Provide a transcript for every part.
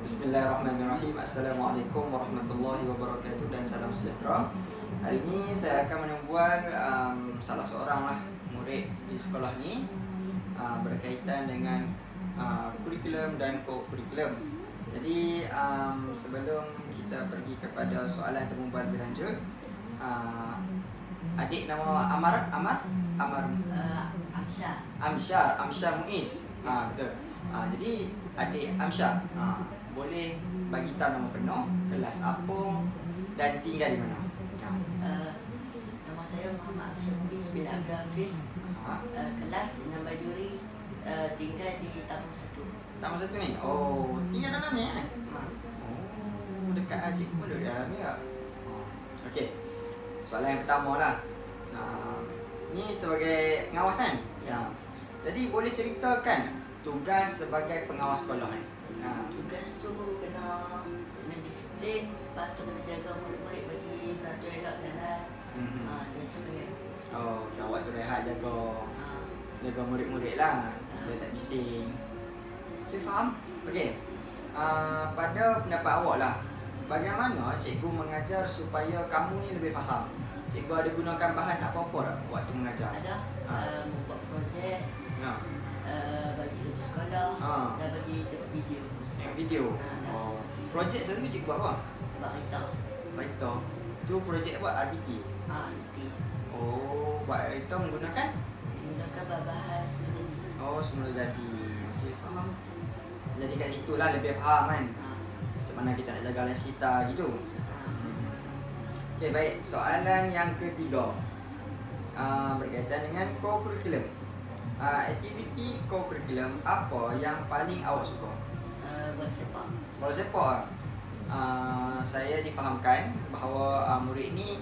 Bismillahirrahmanirrahim. Assalamualaikum warahmatullahi wabarakatuh dan salam sejahtera. Hari ini saya akan menyambual salah seorang murid di sekolah ni berkaitan dengan kurikulum dan co-kurikulum. Jadi sebelum kita pergi kepada soalan termubal lebih lanjut, adik nama Amsyar Muiz. Betul. Jadi adik Amsyar, boleh bagi tahu nama penuh, kelas apa dan tinggal di mana? Nama saya Muhammad Amsyar Muiz bin Abdul Hafiz. Kelas 6 Bajuri, tinggal di Tamu 1. Tamu 1 ni? Oh, tinggal dalam ni eh? Oh, dekat Aziz pun duduk dalam ni tak? Okey. Soalan yang pertama lah. Ni sebagai pengawasan. Ya. Jadi boleh ceritakan tugas sebagai pengawas sekolah ni? Tugas tu kena disiplin, lepas tu kena jaga murid-murid bagi beratur elok jalan. Dan sebagainya. Oh, awak tu rehat jaga murid-murid lah, supaya tak bising. Okay, faham? Okay. Pada pendapat awak lah, bagaimana cikgu mengajar supaya kamu ni lebih faham? Cikgu ada gunakan bahan apa-apa tak waktu mengajar? Ada. Buat projek, bagi kerja sekolah, dan bagi tengok video. Tengok video? Oh. Projek selalu cikgu buat apa? Buat Writer. Tu projek apa? RBT? RBT. Oh, buat writer menggunakan? Menggunakan bahan semula jadi. Oh, semula jadi. Okey, faham. Jadi kat situ lah lebih faham kan? Macam mana kita nak jaga alam sekitar gitu. Okey, baik. Soalan yang ketiga, berkaitan dengan co-curriculum. Aktiviti co-curriculum apa yang paling awak suka? Bola sepak. Bola sepak. Saya difahamkan bahawa murid ni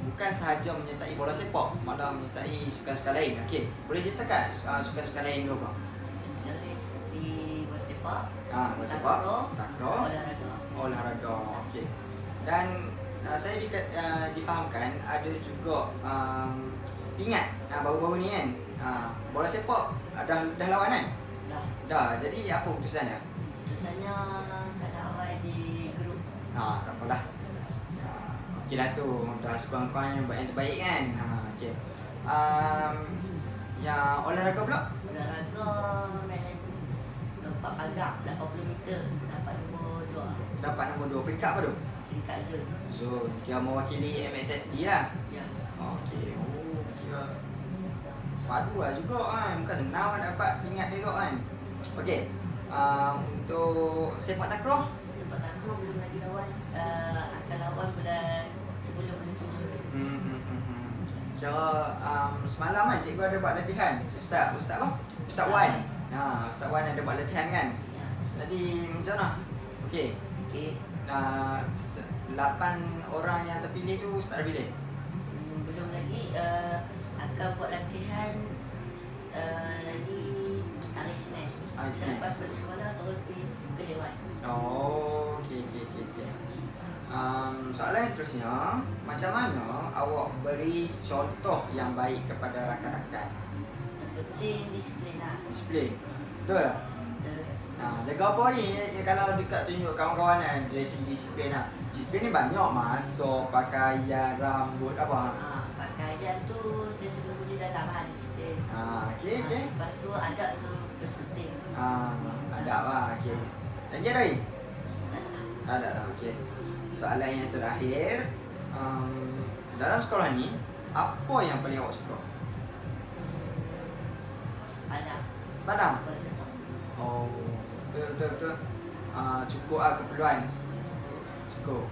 bukan sahaja menyertai bola sepak, malah menyertai sukan-sukan lain. Okey, boleh ceritakan sukan-sukan lain tu apa? Sukan lain seperti bola sepak, Bola sepak, takraw, olahraga. Okey. Dan saya difahamkan ada juga ingat baru-baru ni kan, bola sepak dah lawan kan? Dah. Jadi apa keputusannya? Keputusannya tak ada awal di grup. Tak apalah. Okey lah tu, dah sekurang-kurangnya buat yang terbaik kan? Okey. Yang olahraga pula? Olahraga main lompat pagar 80 meter, dapat nombor 2. Dapat nombor 2. Peringkat apa tu? Peringkat zone. Zone. Kira mewakili MSSD lah. Ya. Okey. Oh, kira padu lah juga kan. Bukan senang dapat peringkat dia kan. Okey. Untuk sepak takraw? Sepak takraw belum lagi lawan. Akan lawan sebelum bulan 7. Kira semalam kan cikgu ada buat latihan. Ustaz apa? Ustaz Wan. Ustaz Wan ada buat latihan kan? Ya. Jadi macam mana? Okey. 8 orang yang terpilih tu Ustaz dah pilih? Belum lagi. Akan buat latihan lagi hari Senin. Selepas balik sekolah atau lebih ke Dewan. Oh, okey. Soalan seterusnya, macam mana awak beri contoh yang baik kepada rakan-rakan? Yang penting disiplin lah. Disiplin? Betul tak? Jaga apa ni? Kalau dekat tunjuk kawan-kawan kan, dari segi disiplin lah. Disiplin ni banyak, masuk, pakaian, rambut, apa? Pakaian tu saya sebelum puji dalam disiplin. Okey. Lepas tu adab tu penting. Adab lah, okey. Lagi ada lagi? Ada lah, okey. Soalan yang terakhir, dalam sekolah ni, apa yang paling awak suka? Padang? Oh, betul. Cukup lah keperluan. Cukup.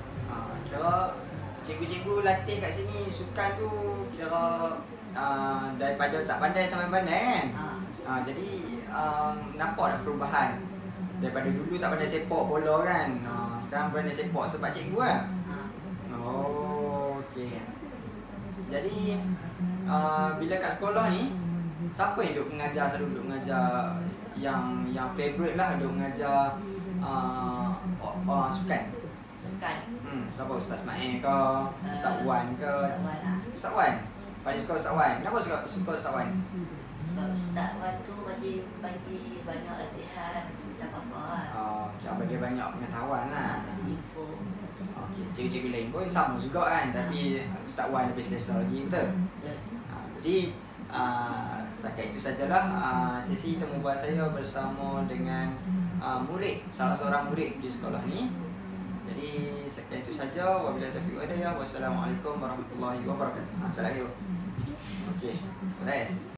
Kira cikgu-cikgu latih kat sini sukan tu kira daripada tak pandai sampai pandai kan? Jadi nampak dah perubahan. Daripada dulu tak pandai sepak bola kan, sekarang pandai sepak sebab cikgu lah. Oh, okey. Jadi bila kat sekolah ni, siapa yang duduk mengajar? Selalu duduk mengajar yang favourite lah, duduk mengajar sukan. Siapa? Ustaz Ismail ke? Ustaz Wan ke? Ustaz Wan? Pada sekolah Ustaz Wan. Kenapa suka Ustaz Wan? Sebab Ustaz Wan tu bagi banyak latihan macam-macam apa. banyak pengetahuan lah. Info. Okey, cikgu-cikgu lain pun sama juga kan, tapi Ustaz Wan lebih selesa lagi, betul? Jadi setakat itu sajalah sesi temu bual saya bersama dengan murid, salah seorang murid di sekolah ni. Jadi sekian itu saja. Wabillahi taufiq wal hidayah. Wassalamualaikum warahmatullahi wabarakatuh. Assalamualaikum. Okey, beres.